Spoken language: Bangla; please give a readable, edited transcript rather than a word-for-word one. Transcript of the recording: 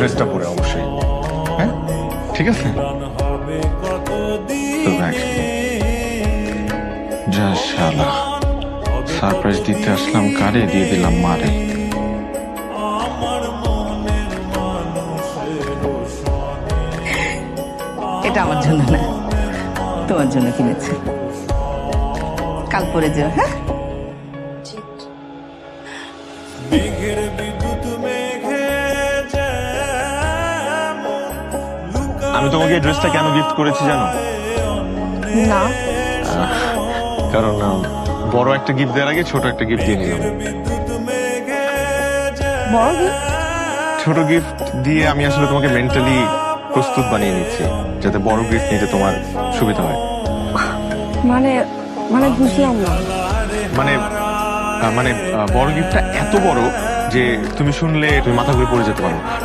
ড্রেসটা পরে অবশ্যই। হ্যাঁ ঠিক আছে। তো দেখ যা শালা, সারপ্রাইজ দিতে আসলাম কারে, দিয়ে দিলাম মারে। এটা আমার জন্য না, তোমার জন্য কিনেছি। কাল পরে যেও। হ্যাঁ আমি তোমাকে এই ড্রেসটা কেন গিফট করেছি জানো? না, কারণ বড় একটা গিফট দেওয়ার আগে ছোট একটা গিফট দিয়ে নিলাম। বড় gift? ছোট গিফট দিয়ে আমি আসলে তোমাকে মেন্টালি প্রস্তুত বানিয়ে নিচ্ছি, যাতে বড় গিফট নিতে তোমার সুবিধা হয়। মানে মানে বুঝলাম না। মানে মানে বড় গিফটটা এত বড় যে তুমি শুনলে তুমি মাথা ঘুরে পড়ে যেতে পারো।